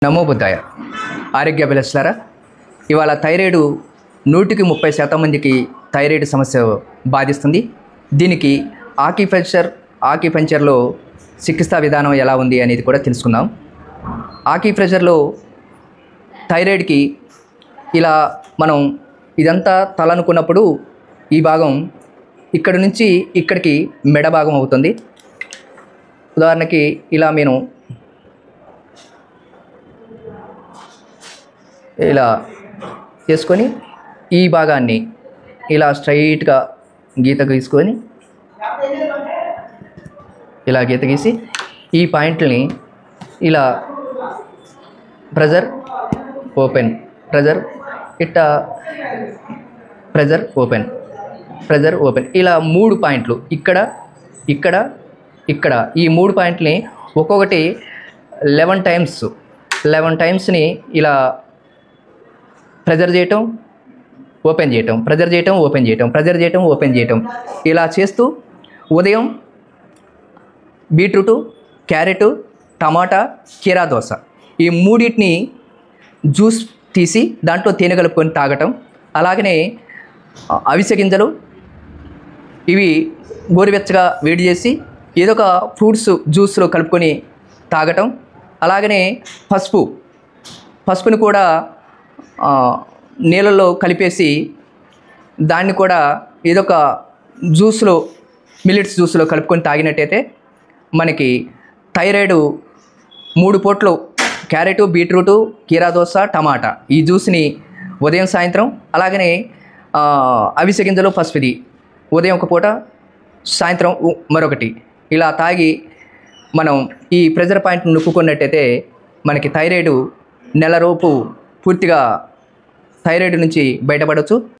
నమో బుద్ధాయ. ఆరోగ్య అభిలాషులారా, ఇవాళ థైరాయిడ్ 100కి 30% మందికి థైరాయిడ్ సమస్య బాధిస్తుంది. దీనికి ఆక్యుపంక్చర్లో చికిత్సా విధానం ఎలా ఉంది అనేది కూడా తెలుసుకుందాం. ఆక్యుప్రెషర్లో థైరాయిడ్కి ఇలా మనం ఇదంతా తల అనుకున్నప్పుడు ఈ భాగం ఇక్కడి నుంచి ఇక్కడికి మెడ భాగం అవుతుంది. ఉదాహరణకి ఇలా నేను ఇలా చేసుకొని ఈ భాగాన్ని ఇలా స్ట్రైట్గా గీత గీసుకొని ఇలా గీత గీసి ఈ పాయింట్ని ఇలా ప్రెజర్ ఓపెన్ ఇలా 3 పాయింట్లు ఇక్కడ ఈ 3 పాయింట్ని ఒక్కొక్కటి 11 టైమ్స్ని ఇలా ప్రెజర్ చేయటం, ఓపెన్ చేయటం ఇలా చేస్తూ ఉదయం బీట్రూటు, క్యారెట్, టమాటా, కీరా దోస ఈ మూడింటిని జ్యూస్ తీసి దాంట్లో తేనె కలుపుకొని తాగటం. అలాగనే అవిసె గింజలు ఇవి గోరువెచ్చగా వేడి చేసి ఏదో ఒక ఫ్రూట్స్ జ్యూస్లో కలుపుకొని తాగటం. అలాగనే పసుపుని కూడా నీళ్ళల్లో కలిపేసి దాన్ని కూడా ఏదో ఒక జ్యూస్లో మిల్లెట్స్ జ్యూస్లో కలుపుకొని తాగినట్టయితే మనకి థైరాయిడ్ 3 పూటలు క్యారెట్, బీట్రూటు, కీరా దోస, టమాటా ఈ జ్యూస్ని ఉదయం సాయంత్రం, అలాగనే అవిసె గింజలు పసుపుది ఉదయం ఒక పూట, సాయంత్రం మరొకటి ఇలా తాగి మనం ఈ ప్రెజర్ పాయింట్ని నొక్కుకున్నట్టయితే మనకి థైరాయిడ్ నెలలోపు పూర్తిగా థైరాయిడ్ నుంచి బయటపడవచ్చు.